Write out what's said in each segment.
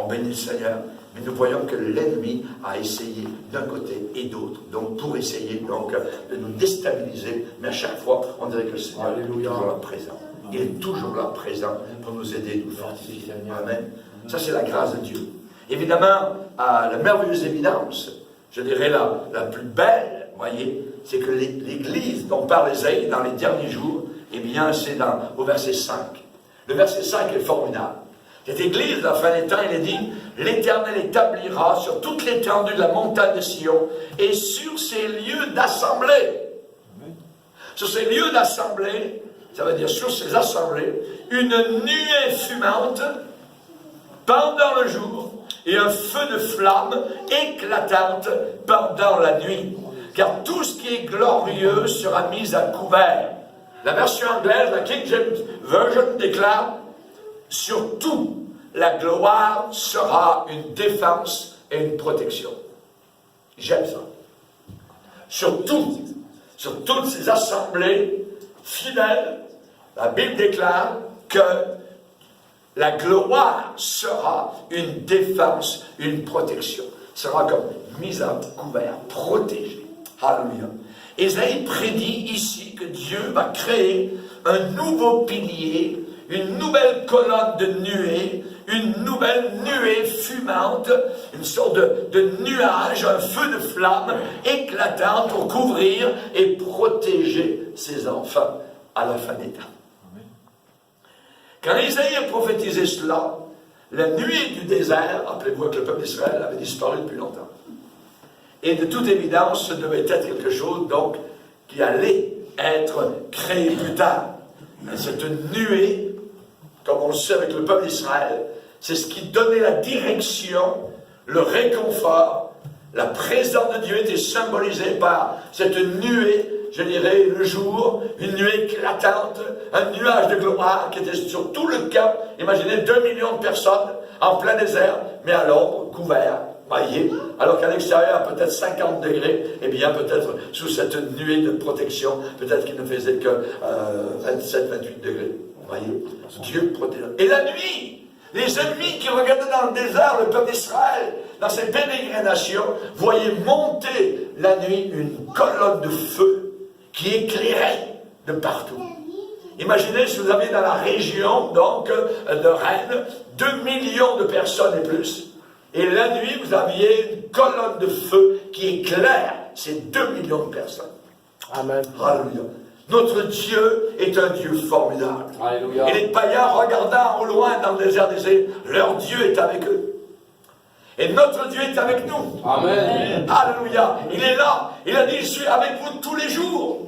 on bénit le Seigneur, mais nous voyons que l'ennemi a essayé d'un côté et d'autre, donc pour essayer donc de nous déstabiliser, mais à chaque fois, on dirait que le Seigneur est toujours là présent. Il est toujours là présent pour nous aider, nous fortifier. Amen. Ça, c'est la grâce de Dieu. Évidemment, la merveilleuse évidence, je dirais la plus belle, voyez, c'est que l'Église dont parle Ésaïe dans les derniers jours, eh bien, c'est au verset 5. Le verset 5 est formidable. Cette Église, à la fin des temps, il est dit, l'Éternel établira sur toute l'étendue de la montagne de Sion et sur ses lieux d'assemblée. Sur ces lieux d'assemblée, ça veut dire sur ces assemblées, une nuée fumante pendant le jour et un feu de flamme éclatante pendant la nuit. Car tout ce qui est glorieux sera mis à couvert. La version anglaise, la King James Version, déclare « Surtout, la gloire sera une défense et une protection. » J'aime ça. Surtout, sur toutes ces assemblées fidèles, la Bible déclare que la gloire sera une défense, une protection. Sera comme mise à couvert, protégée. Alléluia. Ésaïe prédit ici que Dieu va créer un nouveau pilier, une nouvelle colonne de nuée, une nouvelle nuée fumante, une sorte de nuage, un feu de flamme éclatant pour couvrir et protéger ses enfants à la fin des temps. Quand Ésaïe a prophétisé cela, la nuée du désert, rappelez-vous que le peuple d'Israël avait disparu depuis longtemps. Et de toute évidence, ce devait être quelque chose donc qui allait être créé plus tard. Et cette nuée, comme on le sait avec le peuple d'Israël, c'est ce qui donnait la direction, le réconfort. La présence de Dieu était symbolisée par cette nuée, je dirais, le jour, une nuée éclatante, un nuage de gloire qui était sur tout le camp. Imaginez 2 millions de personnes en plein désert, mais à l'ombre, couverts, maillés, alors qu'à l'extérieur, peut-être 50 degrés, et bien peut-être sous cette nuée de protection, peut-être qu'il ne faisait que 27-28 degrés. Vous voyez, Dieu protège. Et la nuit, les ennemis qui regardaient dans le désert, le peuple d'Israël, dans ses pérégrinations, voyaient monter la nuit une colonne de feu qui éclairait de partout. Imaginez si vous aviez dans la région donc de Rennes 2 millions de personnes et plus, et la nuit vous aviez une colonne de feu qui éclaire ces 2 millions de personnes. Amen. Alléluia. Notre Dieu est un Dieu formidable. Alléluia. Et les païens regardant au loin dans le désert disaient, leur Dieu est avec eux. Et notre Dieu est avec nous. Amen. Alléluia. Il est là. Il a dit, je suis avec vous tous les jours,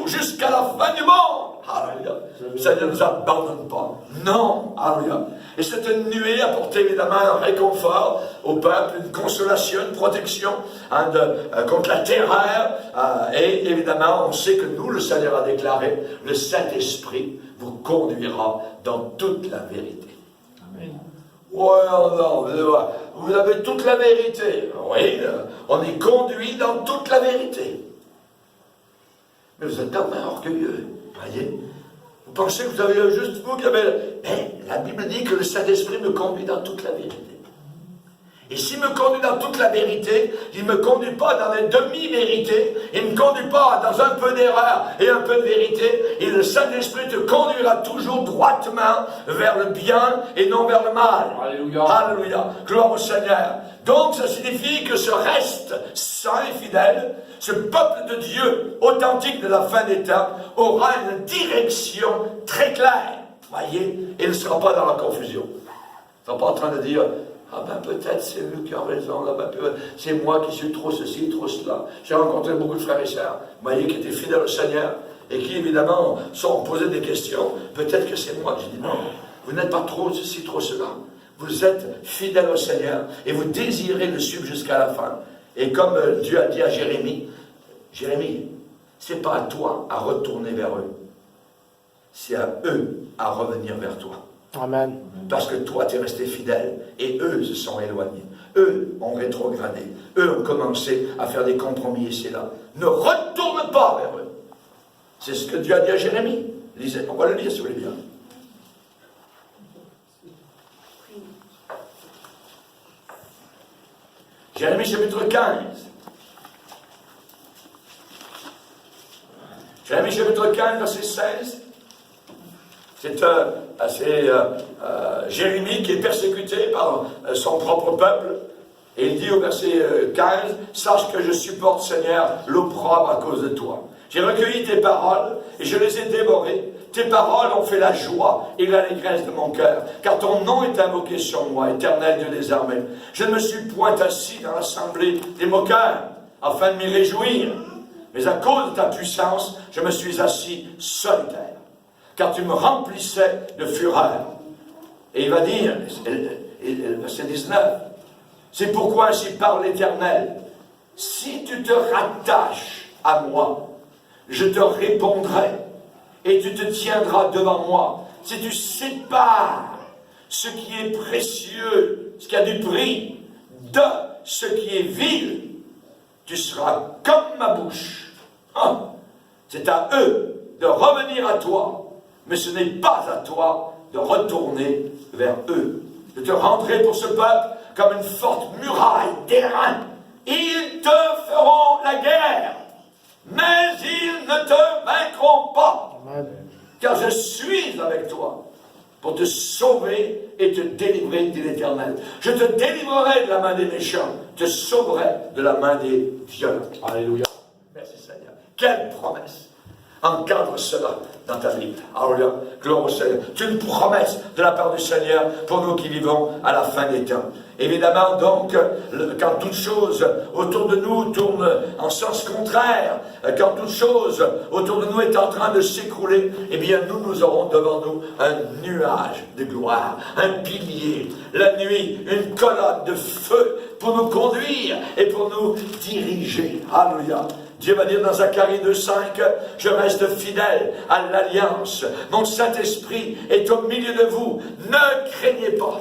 jusqu'à la fin du monde. Alléluia. Ça ne nous abandonne pas. Non. Alléluia. Et cette nuée apportait évidemment un réconfort au peuple, une consolation, une protection contre la terreur. Et évidemment, on sait que nous, le Seigneur a déclaré, le Saint-Esprit vous conduira dans toute la vérité. Amen. Ouais, non, vous avez toute la vérité. Oui, on est conduit dans toute la vérité. Mais vous êtes quand même orgueilleux, voyez. Vous pensez que vous avez juste vous qui avez... Mais la Bible dit que le Saint-Esprit me conduit dans toute la vérité. Et s'il me conduit dans toute la vérité, il ne me conduit pas dans les demi-vérités, il ne me conduit pas dans un peu d'erreur et un peu de vérité, et le Saint-Esprit te conduira toujours droitement vers le bien et non vers le mal. Alléluia. Alléluia. Gloire au Seigneur. Donc ça signifie que ce reste saint et fidèle, ce peuple de Dieu authentique de la fin des temps, aura une direction très claire. Voyez, et il ne sera pas dans la confusion. Il ne sera pas en train de dire... Ah ben peut-être c'est eux qui ont raison, là, ben, c'est moi qui suis trop ceci, trop cela. J'ai rencontré beaucoup de frères et sœurs, vous voyez, qui étaient fidèles au Seigneur, et qui évidemment sont posés des questions. Peut-être que c'est moi. J'ai dit non, vous n'êtes pas trop ceci, trop cela. Vous êtes fidèles au Seigneur, et vous désirez le suivre jusqu'à la fin. Et comme Dieu a dit à Jérémie, Jérémie, c'est pas à toi à retourner vers eux, c'est à eux à revenir vers toi. Amen. Parce que toi, tu es resté fidèle et eux se sont éloignés. Eux ont rétrogradé. Eux ont commencé à faire des compromis ici et là. Ne retourne pas vers eux. C'est ce que Dieu a dit à Jérémie. Lisez, on va le lire si vous voulez bien. Jérémie chapitre 15. Jérémie chapitre 15, verset 16. C'est Jérémie qui est persécuté par son propre peuple. Et il dit au verset 15, « Sache que je supporte, Seigneur, l'opprobre à cause de toi. J'ai recueilli tes paroles et je les ai dévorées. Tes paroles ont fait la joie et l'allégresse de mon cœur, car ton nom est invoqué sur moi, éternel Dieu des armées. Je ne me suis point assis dans l'assemblée des moqueurs, afin de m'y réjouir. Mais à cause de ta puissance, je me suis assis solitaire, car tu me remplissais de fureur. » Et il va dire, verset 19, « C'est pourquoi ainsi parle l'Éternel, si tu te rattaches à moi, je te répondrai, et tu te tiendras devant moi. Si tu sépares ce qui est précieux, ce qui a du prix, de ce qui est vil, tu seras comme ma bouche. Hein? C'est à eux de revenir à toi, mais ce n'est pas à toi de retourner vers eux. Je te rendrai pour ce peuple comme une forte muraille d'airain. Ils te feront la guerre, mais ils ne te vaincront pas. Amen. Car je suis avec toi pour te sauver et te délivrer, dit l'Éternel. Je te délivrerai de la main des méchants, te sauverai de la main des violents. Alléluia. Merci Seigneur. Quelle promesse! Encadre cela dans ta vie. Alléluia. Gloire au Seigneur. C'est une promesse de la part du Seigneur pour nous qui vivons à la fin des temps. Évidemment, donc, quand toute chose autour de nous tourne en sens contraire, quand toute chose autour de nous est en train de s'écrouler, eh bien, nous aurons devant nous un nuage de gloire, un pilier, la nuit, une colonne de feu pour nous conduire et pour nous diriger. Alléluia. Dieu va dire dans Zacharie 2,5, « Je reste fidèle à l'alliance. Mon Saint-Esprit est au milieu de vous. Ne craignez pas. »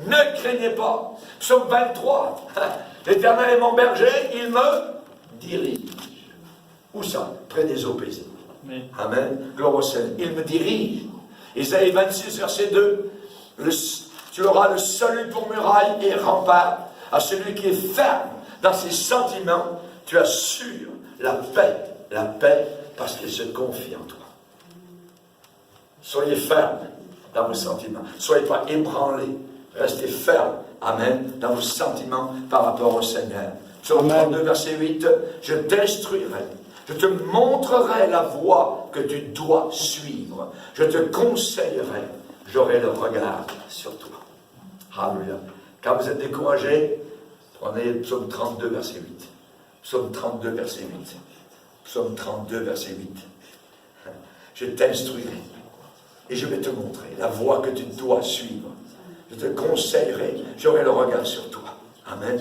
Ne craignez pas. Psaume 23. L'Éternel est mon berger, il me dirige. Où ça? Près des eaux paisibles. Amen. Gloire au Seigneur. Il me dirige. Isaïe 26, verset 2. Tu auras le salut pour muraille et rempart. À celui qui est ferme dans ses sentiments, tu assures la paix parce qu'il se confie en toi. Soyez ferme dans vos sentiments. Soyez pas ébranlés. Restez ferme, amen, dans vos sentiments par rapport au Seigneur. Psaume 32, verset 8, « Je t'instruirai, je te montrerai la voie que tu dois suivre. Je te conseillerai, j'aurai le regard sur toi. » Alléluia. Quand vous êtes découragé, prenez le psaume 32, verset 8. Psaume 32, verset 8. Psaume 32, verset 8. Je t'instruirai et je vais te montrer la voie que tu dois suivre. Je te conseillerai, j'aurai le regard sur toi. Amen.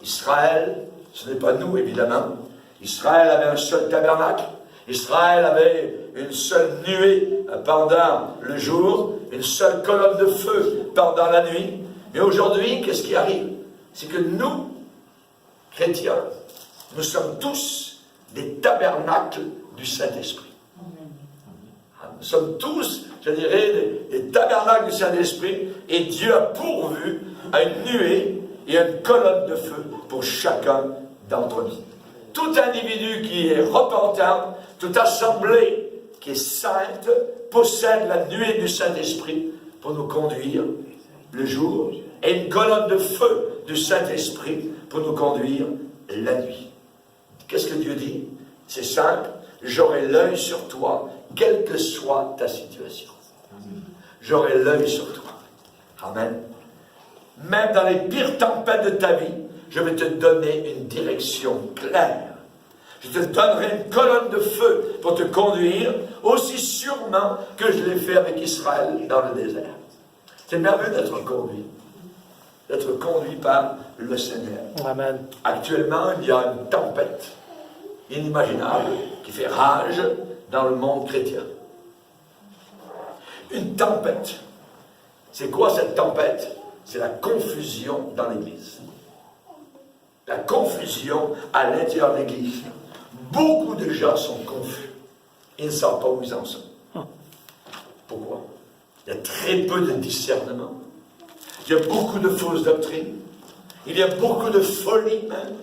Israël, ce n'est pas nous évidemment. Israël avait un seul tabernacle. Israël avait une seule nuée pendant le jour, une seule colonne de feu pendant la nuit. Mais aujourd'hui, qu'est-ce qui arrive? C'est que nous, chrétiens, nous sommes tous des tabernacles du Saint-Esprit. Nous sommes tous, je dirais, des tabernacles du Saint-Esprit, et Dieu a pourvu à une nuée et à une colonne de feu pour chacun d'entre nous. Tout individu qui est repentant, toute assemblée qui est sainte, possède la nuée du Saint-Esprit pour nous conduire le jour, et une colonne de feu du Saint-Esprit pour nous conduire la nuit. Qu'est-ce que Dieu dit? C'est simple, j'aurai l'œil sur toi, quelle que soit ta situation. J'aurai l'œil sur toi. Amen. Même dans les pires tempêtes de ta vie, je vais te donner une direction claire. Je te donnerai une colonne de feu pour te conduire, aussi sûrement que je l'ai fait avec Israël dans le désert. C'est merveilleux d'être conduit par le Seigneur. Amen. Actuellement, il y a une tempête inimaginable qui fait rage dans le monde chrétien. Une tempête. C'est quoi cette tempête? C'est la confusion dans l'Église. La confusion à l'intérieur de l'Église. Beaucoup de gens sont confus. Ils ne savent pas où ils en sont. Pourquoi? Il y a très peu de discernement. Il y a beaucoup de fausses doctrines. Il y a beaucoup de folie même.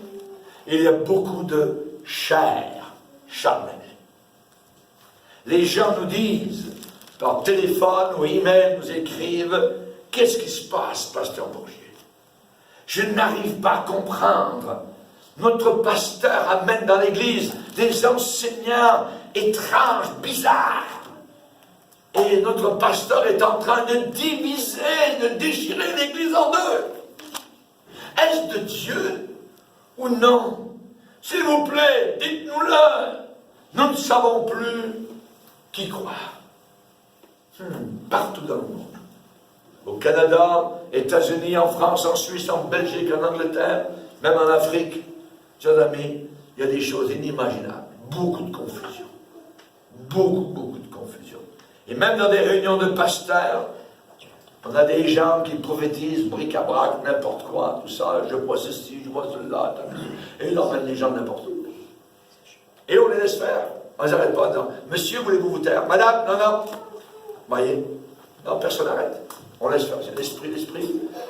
Il y a beaucoup de chair charnelle. Les gens nous disent, par téléphone ou email, nous écrivent, qu'est-ce qui se passe, pasteur Bourgier? Je n'arrive pas à comprendre. Notre pasteur amène dans l'église des enseignants étranges, bizarres. Et notre pasteur est en train de diviser, de déchirer l'église en deux. Est-ce de Dieu ou non? S'il vous plaît, dites-nous-le. Nous ne savons plus qui croire. Partout dans le monde. Au Canada, États-Unis, en France, en Suisse, en Belgique, en Angleterre, même en Afrique, chers amis, il y a des choses inimaginables. Beaucoup de confusion. Beaucoup de confusion. Et même dans des réunions de pasteurs, on a des gens qui prophétisent bric-à-brac, n'importe quoi, tout ça, je vois ceci, je vois cela, et ils emmènent les gens n'importe où. Et on les laisse faire. On ne les arrête pas. Non. Monsieur, voulez-vous vous taire? Madame, non. Voyez? Non, personne n'arrête. On laisse faire. C'est l'esprit.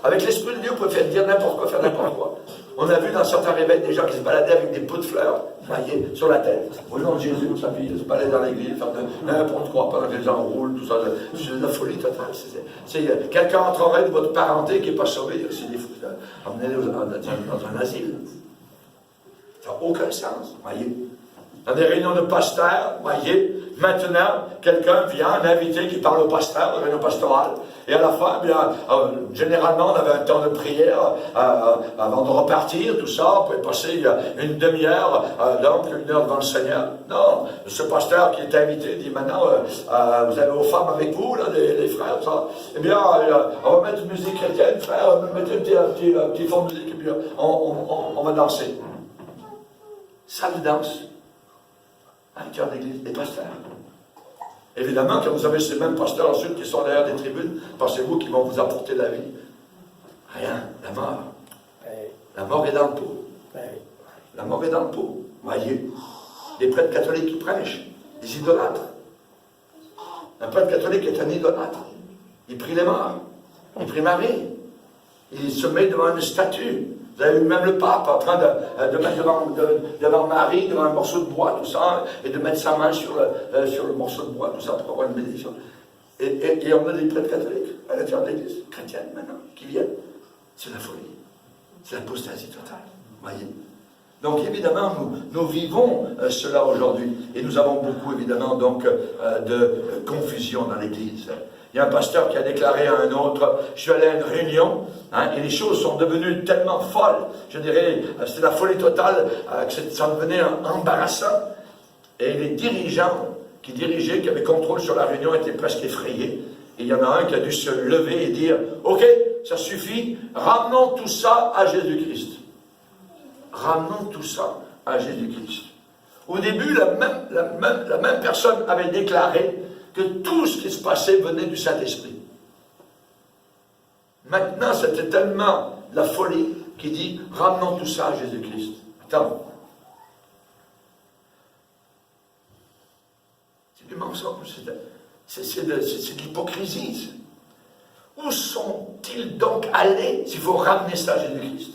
Avec l'esprit de Dieu, vous pouvez dire n'importe quoi, faire n'importe quoi. On a vu dans certains réveils des gens qui se baladaient avec des pots de fleurs, voyez, sur la tête. Au nom de Jésus, sa fille, se baladaient dans l'église, faire n'importe quoi, pendant que les gens roulent, tout ça. C'est de la folie totale. Quelqu'un entrerait de votre parenté qui n'est pas sauvé, c'est des fous. Emmenez-les dans un asile. Ça n'a aucun sens, voyez. Dans des réunions de pasteurs, voyez, maintenant, quelqu'un vient, un invité qui parle au pasteur, une réunion pastorale, et à la fin, bien, généralement, on avait un temps de prière avant de repartir, tout ça, on pouvait passer une demi-heure, donc 1 heure devant le Seigneur. Non, ce pasteur qui est invité dit maintenant, vous avez vos femmes avec vous, là, les frères, ça. Eh bien, on va mettre une musique chrétienne, frère, mettez un petit fond de musique, et puis on va danser. Salle de danse. Un cœur d'église, des pasteurs. Évidemment, quand vous avez ces mêmes pasteurs ensuite qui sont derrière des tribunes, pensez-vous qu'ils vont vous apporter la vie? Rien, la mort. La mort est dans le pot. La mort est dans le pot. Voyez, les prêtres catholiques qui prêchent, des idolâtres. Un prêtre catholique est un idolâtre. Il prie les morts. Il prie Marie. Il se met devant une statue. Vous avez vu même le pape en train de mettre devant Marie, devant un morceau de bois, tout ça, et de mettre sa main sur le morceau de bois, tout ça, pour avoir une bénédiction. Et on a des prêtres catholiques à l'intérieur de l'église chrétienne maintenant, qui viennent. C'est la folie. C'est l'apostasie totale. Voyez. Donc évidemment, nous vivons cela aujourd'hui. Et nous avons beaucoup, évidemment, donc, de confusion dans l'église. Il y a un pasteur qui a déclaré à un autre, je suis allé à une réunion, et les choses sont devenues tellement folles, je dirais, c'était la folie totale, que ça devenait embarrassant. Et les dirigeants qui dirigeaient, qui avaient contrôle sur la réunion, étaient presque effrayés. Et il y en a un qui a dû se lever et dire, ok, ça suffit, ramenons tout ça à Jésus-Christ. Ramenons tout ça à Jésus-Christ. Au début, la même personne avait déclaré que tout ce qui se passait venait du Saint-Esprit. Maintenant, c'était tellement la folie qui dit, ramenons tout ça à Jésus-Christ. Attends. C'est du mensonge, c'est de l'hypocrisie. Où sont-ils donc allés s'il faut ramener ça à Jésus-Christ?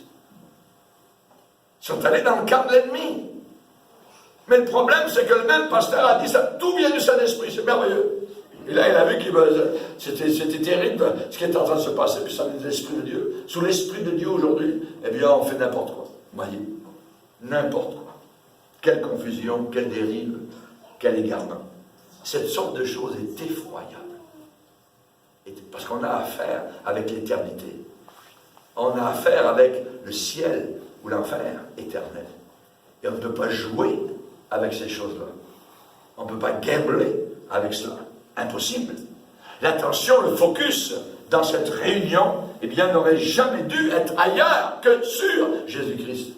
Ils sont allés dans le camp de l'ennemi. Mais le problème, c'est que le même pasteur a dit ça, tout vient du Saint-Esprit, c'est merveilleux. Et là, il a vu que c'était terrible ce qui est en train de se passer, puis ça vient de l'Esprit de Dieu. Sous l'Esprit de Dieu aujourd'hui, eh bien, on fait n'importe quoi. Voyez, n'importe quoi. Quelle confusion, quelle dérive, quel égarement. Cette sorte de chose est effroyable. Parce qu'on a affaire avec l'éternité. On a affaire avec le ciel ou l'enfer éternel. Et on ne peut pas jouer avec ces choses-là. On ne peut pas gambler avec cela. Impossible. L'attention, le focus dans cette réunion, eh bien, n'aurait jamais dû être ailleurs que sur Jésus-Christ.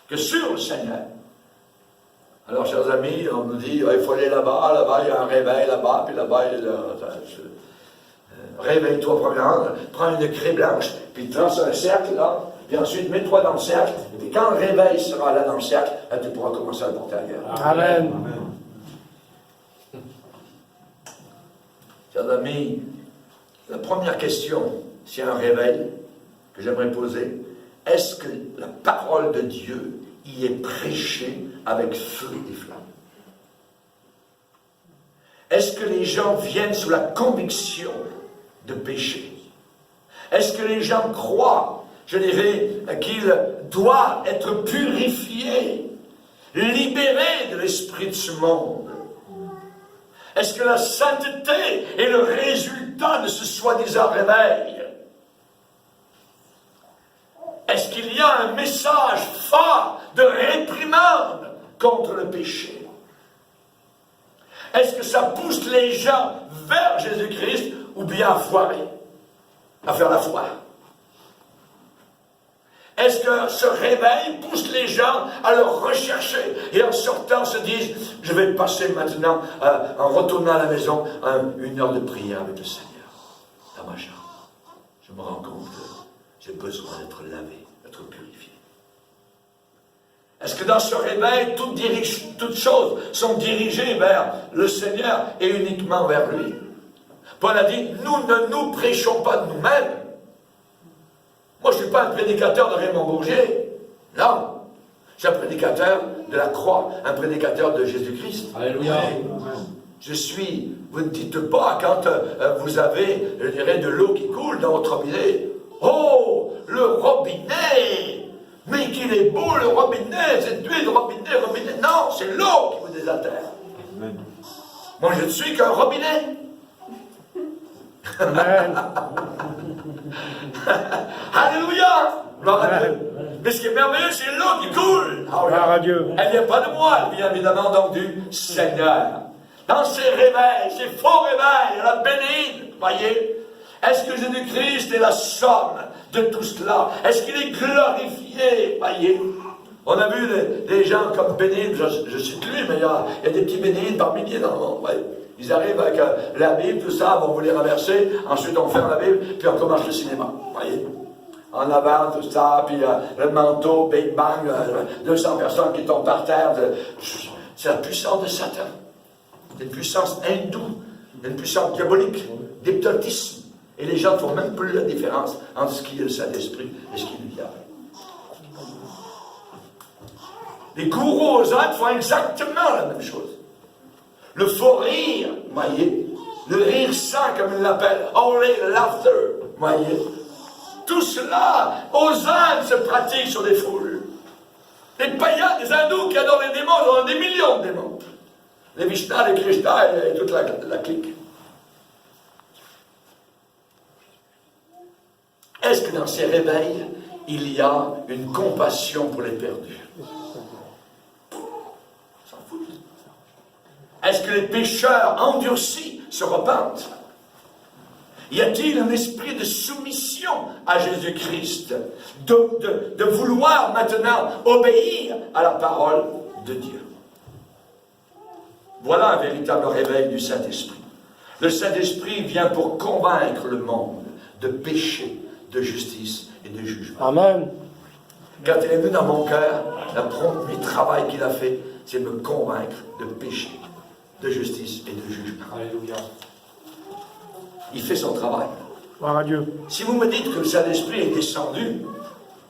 Que sur le Seigneur. Alors, chers amis, on nous dit, il faut aller là-bas, il y a un réveil là-bas, puis là-bas, il y a réveille-toi, prends une craie blanche, puis trace un cercle, là, puis ensuite, mets-toi dans le cercle, et puis quand le réveil sera là dans le cercle, là, tu pourras commencer à le porter ailleurs. Amen. Chers amis, la première question, s'il y a un réveil, que j'aimerais poser, est-ce que la parole de Dieu y est prêchée avec feu et flamme? Est-ce que les gens viennent sous la conviction de péché? Est-ce que les gens croient, je dirais, qu'ils doivent être purifiés, libérés de l'esprit de ce monde? Est-ce que la sainteté est le résultat de ce soi-disant réveil? Est-ce qu'il y a un message fort de réprimande contre le péché? Est-ce que ça pousse les gens vers Jésus-Christ ou bien à foirer, à faire la foire? Est-ce que ce réveil pousse les gens à le rechercher et en sortant se disent, je vais passer maintenant, en retournant à la maison, une heure de prière avec le Seigneur dans ma chambre. Je me rends compte que j'ai besoin d'être lavé, d'être purifié. Est-ce que dans ce réveil, toutes choses sont dirigées vers le Seigneur et uniquement vers lui? Paul a dit, nous ne nous prêchons pas de nous-mêmes. Moi, je ne suis pas un prédicateur de Raymond Bourget. Non. Je suis un prédicateur de la croix, un prédicateur de Jésus-Christ. Alléluia. Je suis, vous ne dites pas quand vous avez, je dirais, de l'eau qui coule dans votre robinet. Oh, le robinet! Mais qu'il est beau le robinet, cette huile de robinet. Non, c'est l'eau qui vous désaltère. Amen. Moi, je ne suis qu'un robinet. Amen. Alléluia! Gloire à Dieu. Mais ce qui est merveilleux, c'est l'eau qui coule. Gloire à Dieu. Elle ne vient pas de moi, elle vient évidemment donc du Seigneur. Dans ces réveils, ces faux réveils, la bénigne, voyez, est-ce que Jésus-Christ est la somme de tout cela? Est-ce qu'il est glorifié? Voyez, on a vu des gens comme Bénigne, je cite lui, mais il y a des petits Bénignes par milliers dans le monde. Voyez. Ils arrivent avec la Bible, tout ça, vont vous les renverser, ensuite on ferme la Bible, puis on commence le cinéma. Voyez, en avant, tout ça, puis le manteau, Big Bang, 200 personnes qui tombent par terre. C'est la puissance de Satan. C'est une puissance hindoue, une puissance diabolique, d'hypnotisme. Et les gens ne font même plus la différence entre ce qui est le Saint-Esprit et ce qui est le diable. Les gourous aux autres font exactement la même chose. Le faux rire, voyez, le rire saint comme ils l'appellent, holy laughter, voyez. Tout cela, aux Indes, se pratique sur des foules. Les païens, les hindous qui adorent les démons, ils ont des millions de démons. Les Vishnas, les Krishna et toute la clique. Est-ce que dans ces réveils, il y a une compassion pour les perdus? S'en fout. Est-ce que les pécheurs endurcis se repentent? Y a-t-il un esprit de soumission à Jésus-Christ, de vouloir maintenant obéir à la parole de Dieu? Voilà un véritable réveil du Saint-Esprit. Le Saint-Esprit vient pour convaincre le monde de péché, de justice et de jugement. Amen. Quand il est venu dans mon cœur, le premier travail qu'il a fait, c'est me convaincre de péché, de justice et de jugement. Alléluia. Il fait son travail. Gloire à Dieu. Si vous me dites que le Saint-Esprit est descendu,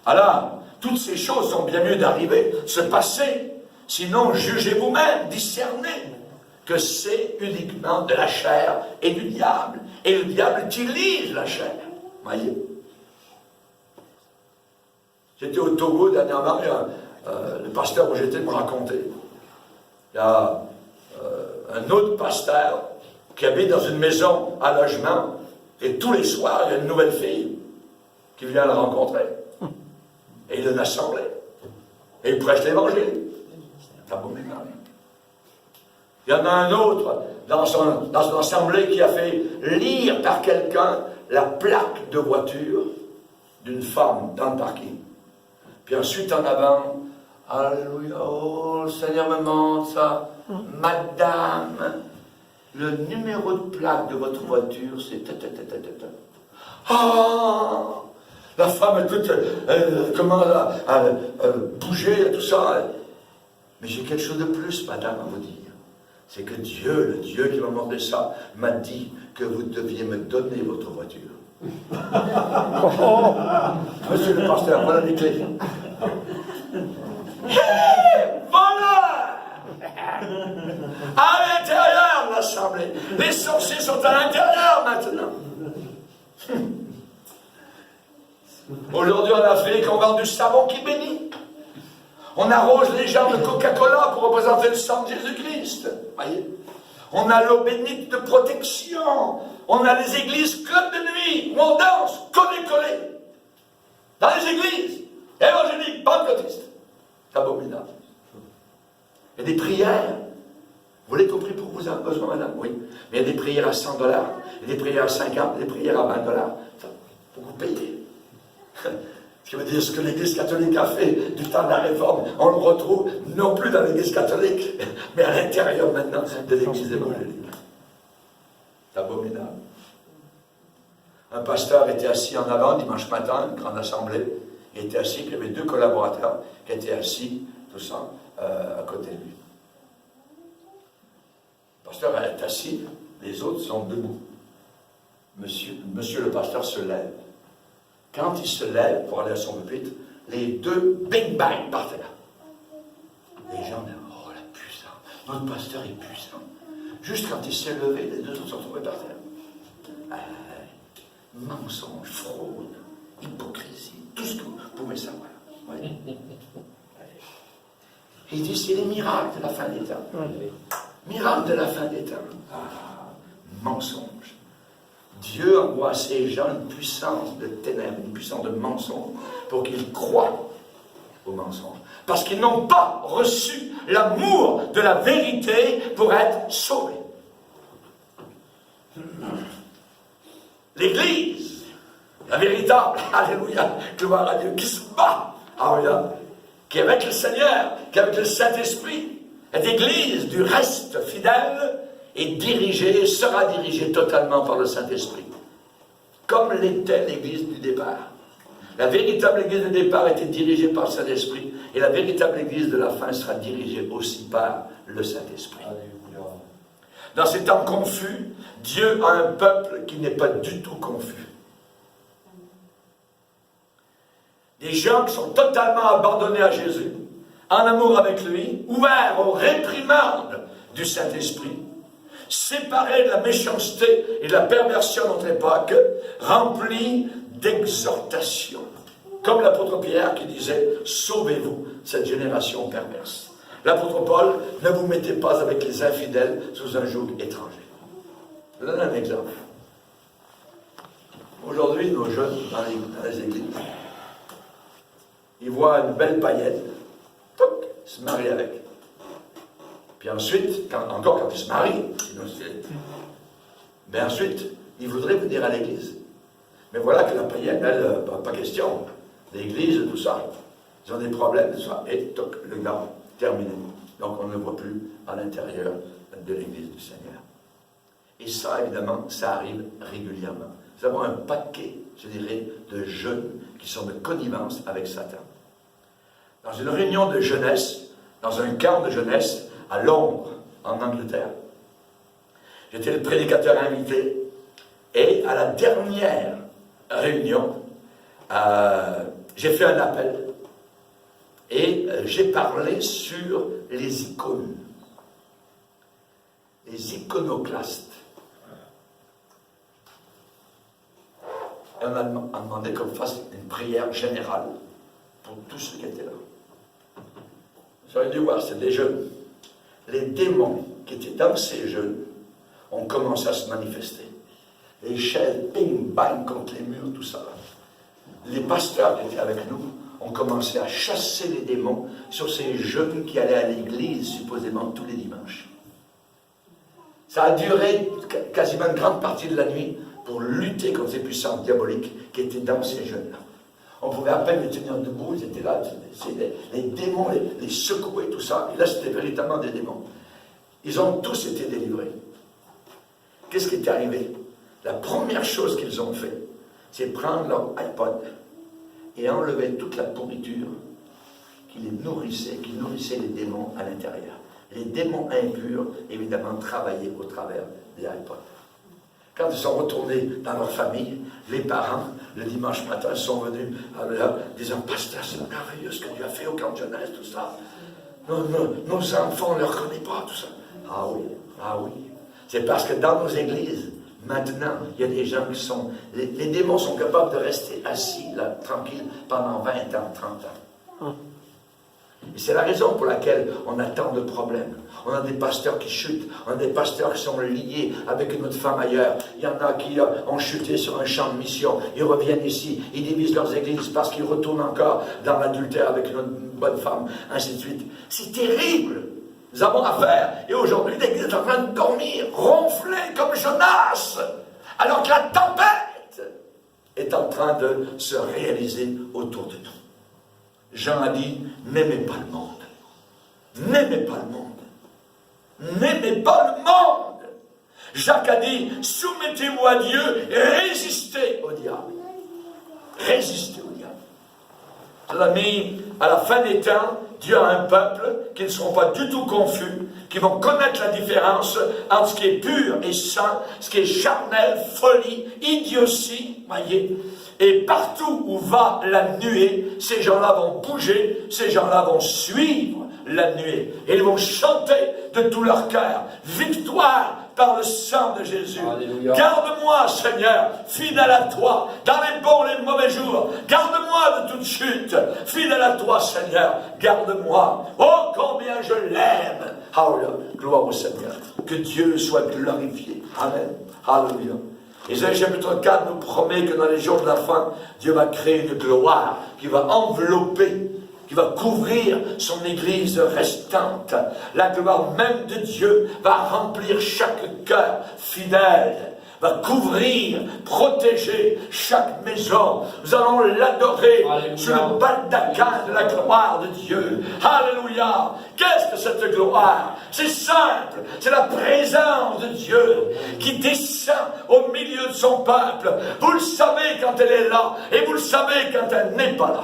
alors toutes ces choses sont bien mieux d'arriver, se passer. Sinon, jugez vous-même, discernez que c'est uniquement de la chair et du diable. Et le diable utilise la chair. Voyez. J'étais au Togo dernièrement, le pasteur où j'étais me racontait. Il y a un autre pasteur qui habite dans une maison à logement, et tous les soirs, il y a une nouvelle fille qui vient le rencontrer. Et il est une assemblée. Et il prêche l'évangile. Il y en a un autre dans son assemblée qui a fait lire par quelqu'un la plaque de voiture d'une femme dans le parking. Puis ensuite en avant, alléluia, oh, le Seigneur me montre ça. Madame, le numéro de plaque de votre voiture, c'est... Ah! La femme est toute... comment bouger, tout ça. Mais j'ai quelque chose de plus, madame, à vous dire. C'est que Dieu, le Dieu qui m'a montré ça, m'a dit que vous deviez me donner votre voiture. Monsieur le pasteur, voilà les clés. Voilà! À l'intérieur de l'assemblée. Les sorciers sont à l'intérieur maintenant. Aujourd'hui en Afrique, on vend du savon qui bénit. On arrose les gens de Coca-Cola pour représenter le sang de Jésus-Christ. Voyez? On a l'eau bénite de protection. On a les églises clubs de nuit où on danse, collé. Dans les églises évangéliques, pentecôtistes. C'est abominable. Il y a des prières. Vous l'avez compris pour vous avez besoin, madame? Oui. Mais il y a des prières à 100 $, il y a des prières à 50, des prières à 20 $. Pour vous payer. Ce qui veut dire ce que l'Église catholique a fait du temps de la Réforme, on le retrouve non plus dans l'Église catholique, mais à l'intérieur maintenant de l'Église évangélique. C'est abominable. Un pasteur était assis en avant dimanche matin, une grande assemblée. Il était assis, il y avait 2 collaborateurs qui étaient assis, tout ça, à côté de lui. Le pasteur est assis, les autres sont debout. Monsieur le pasteur se lève. Quand il se lève pour aller à son pupitre, les 2 bing bang par terre. Les gens disent, oh la puissance, notre pasteur est puissant. Juste quand il s'est levé, les 2 autres sont tombés par terre. Mensonge, fraude, hypocrisie, tout ce que vous pouvez savoir. Oui. Il dit, c'est les miracles de la fin des temps. Miracle de la fin des temps. Mensonge. Dieu envoie à ces gens une puissance de ténèbres, une puissance de mensonge, pour qu'ils croient au mensonge. Parce qu'ils n'ont pas reçu l'amour de la vérité pour être sauvés. L'Église, la véritable, alléluia, gloire à Dieu, qui se bat, alléluia, qui est avec le Seigneur, qui est avec le Saint-Esprit, est l'Église du reste fidèle, est dirigée, sera dirigée totalement par le Saint-Esprit. Comme l'était l'Église du départ. La véritable Église du départ était dirigée par le Saint-Esprit, et la véritable Église de la fin sera dirigée aussi par le Saint-Esprit. Dans ces temps confus, Dieu a un peuple qui n'est pas du tout confus. Des gens qui sont totalement abandonnés à Jésus, en amour avec lui, ouverts aux réprimandes du Saint-Esprit, séparés de la méchanceté et de la perversion de notre époque, remplis d'exhortation. Comme l'apôtre Pierre qui disait « Sauvez-vous cette génération perverse ». L'apôtre Paul « Ne vous mettez pas avec les infidèles sous un joug étranger ». Je vous donne un exemple. Aujourd'hui, nos jeunes dans les églises, ils voient une belle païenne, toc, ils se marient avec. Puis ensuite, quand ils se marient, mais ensuite, ils voudraient venir à l'église. Mais voilà que la païenne, elle, pas question. L'église, tout ça. Ils ont des problèmes, tout ça. Et toc, le gars, terminé. Donc on ne le voit plus à l'intérieur de l'église du Seigneur. Et ça, évidemment, ça arrive régulièrement. Nous avons un paquet, je dirais, de jeunes qui sont de connivence avec Satan. Dans une réunion de jeunesse, dans un camp de jeunesse, à Londres, en Angleterre, j'étais le prédicateur invité, et à la dernière réunion, j'ai fait un appel, et j'ai parlé sur les icônes, les iconoclastes. Et on a demandé qu'on fasse une prière générale pour tous ceux qui étaient là. Vous auriez dû voir, c'est des jeunes. Les démons qui étaient dans ces jeunes ont commencé à se manifester. Les chaises, ping, bang, contre les murs, tout ça. Les pasteurs qui étaient avec nous ont commencé à chasser les démons sur ces jeunes qui allaient à l'église, supposément, tous les dimanches. Ça a duré quasiment une grande partie de la nuit pour lutter contre ces puissances diaboliques qui étaient dans ces jeunes-là. On pouvait à peine les tenir debout, ils étaient là, les démons les secouaient, tout ça. Et là, c'était véritablement des démons. Ils ont tous été délivrés. Qu'est-ce qui est arrivé? La première chose qu'ils ont fait, c'est prendre leur iPod et enlever toute la pourriture qui nourrissait les démons à l'intérieur. Les démons impurs, évidemment, travaillaient au travers des iPods. Quand ils sont retournés dans leur famille, les parents, le dimanche matin, sont venus disant, pasteur, c'est merveilleux ce que Dieu a fait au camp de jeunesse, tout ça. Nos enfants ne le reconnaissent pas, tout ça. Ah oui. C'est parce que dans nos églises, maintenant, il y a des gens qui sont... Les démons sont capables de rester assis, là, tranquilles, pendant 20 ans, 30 ans. Et c'est la raison pour laquelle on a tant de problèmes. On a des pasteurs qui chutent, on a des pasteurs qui sont liés avec une autre femme ailleurs. Il y en a qui ont chuté sur un champ de mission, ils reviennent ici, ils divisent leurs églises parce qu'ils retournent encore dans l'adultère avec une bonne femme, ainsi de suite. C'est terrible. Nous avons affaire, et aujourd'hui l'église est en train de dormir, ronfler comme Jonas, alors que la tempête est en train de se réaliser autour de nous. Jean a dit, n'aimez pas le monde. N'aimez pas le monde. N'aimez pas le monde. Jacques a dit, soumettez-vous à Dieu et résistez au diable. Résistez au diable. Chers amis, à la fin des temps, Dieu a un peuple qui ne seront pas du tout confus, qui vont connaître la différence entre ce qui est pur et saint, ce qui est charnel, folie, idiotie, voyez. Et partout où va la nuée, ces gens-là vont bouger, ces gens-là vont suivre la nuée. Et ils vont chanter de tout leur cœur, victoire par le sang de Jésus. Alléluia. Garde-moi, Seigneur, fidèle à toi, dans les bons et les mauvais jours. Garde-moi de toute chute, fidèle à toi, Seigneur. Garde-moi. Oh, combien je l'aime. Alléluia. Gloire au Seigneur. Que Dieu soit glorifié. Amen. Alléluia. Ésaïe chapitre 4 nous promet que dans les jours de la fin, Dieu va créer une gloire qui va envelopper, qui va couvrir son église restante. La gloire même de Dieu va remplir chaque cœur fidèle, va couvrir, protéger chaque maison. Nous allons l'adorer sous le baldaquin de la gloire de Dieu. Alléluia! Qu'est-ce que cette gloire? C'est simple, c'est la présence de Dieu qui descend au milieu de son peuple. Vous le savez quand elle est là, et vous le savez quand elle n'est pas là.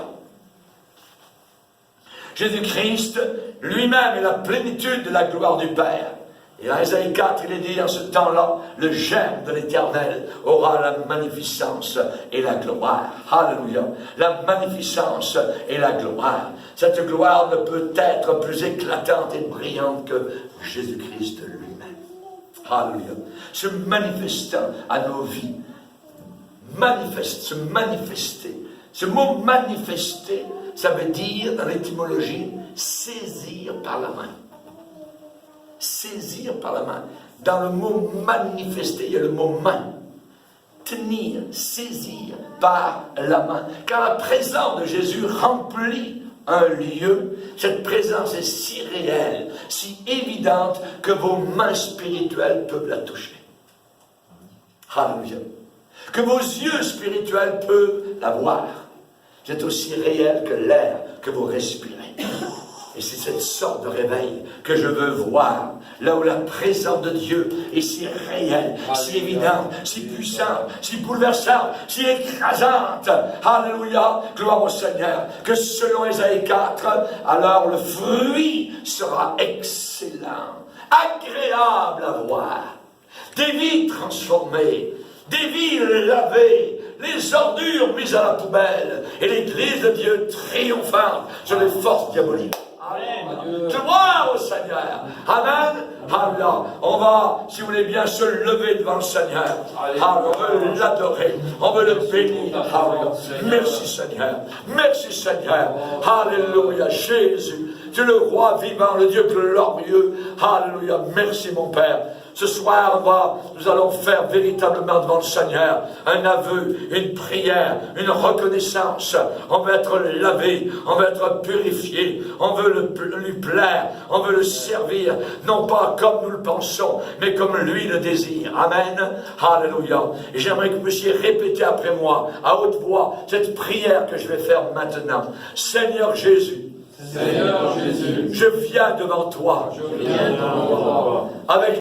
Jésus-Christ lui-même est la plénitude de la gloire du Père. Et dans Ésaïe 4, il est dit, en ce temps-là, le germe de l'Éternel aura la magnificence et la gloire. Alléluia. La magnificence et la gloire. Cette gloire ne peut être plus éclatante et brillante que Jésus-Christ lui-même. Alléluia. Se manifestant à nos vies. Se manifester. Ce mot manifester, ça veut dire, dans l'étymologie, saisir par la main. Saisir par la main. Dans le mot manifester, il y a le mot main. Tenir, saisir par la main. Car la présence de Jésus remplit un lieu. Cette présence est si réelle, si évidente, que vos mains spirituelles peuvent la toucher. Alléluia. Que vos yeux spirituels peuvent la voir. C'est aussi réel que l'air que vous respirez. Et c'est cette sorte de réveil que je veux voir, là où la présence de Dieu est si réelle, si évidente, si puissante, si bouleversante, si écrasante. Alléluia, gloire au Seigneur. Que selon Ésaïe 4, alors le fruit sera excellent, agréable à voir. Des vies transformées, des vies lavées, les ordures mises à la poubelle, et l'Église de Dieu triomphante sur les forces diaboliques. Amen. Gloire au Seigneur. Amen. Alors, on va, si vous voulez bien, se lever devant le Seigneur. Alors, on veut l'adorer. On veut le bénir. Merci Seigneur. Merci Seigneur. Alléluia. Jésus, tu es le roi vivant, le Dieu glorieux. Alléluia. Merci mon Père. Ce soir, nous allons faire véritablement devant le Seigneur un aveu, une prière, une reconnaissance. On veut être lavé, on veut être purifié, on veut lui plaire, on veut le servir, non pas comme nous le pensons, mais comme lui le désire. Amen. Alléluia. Et j'aimerais que vous puissiez répéter après moi, à haute voix, cette prière que je vais faire maintenant. Seigneur Jésus, Seigneur Jésus, je viens devant toi, avec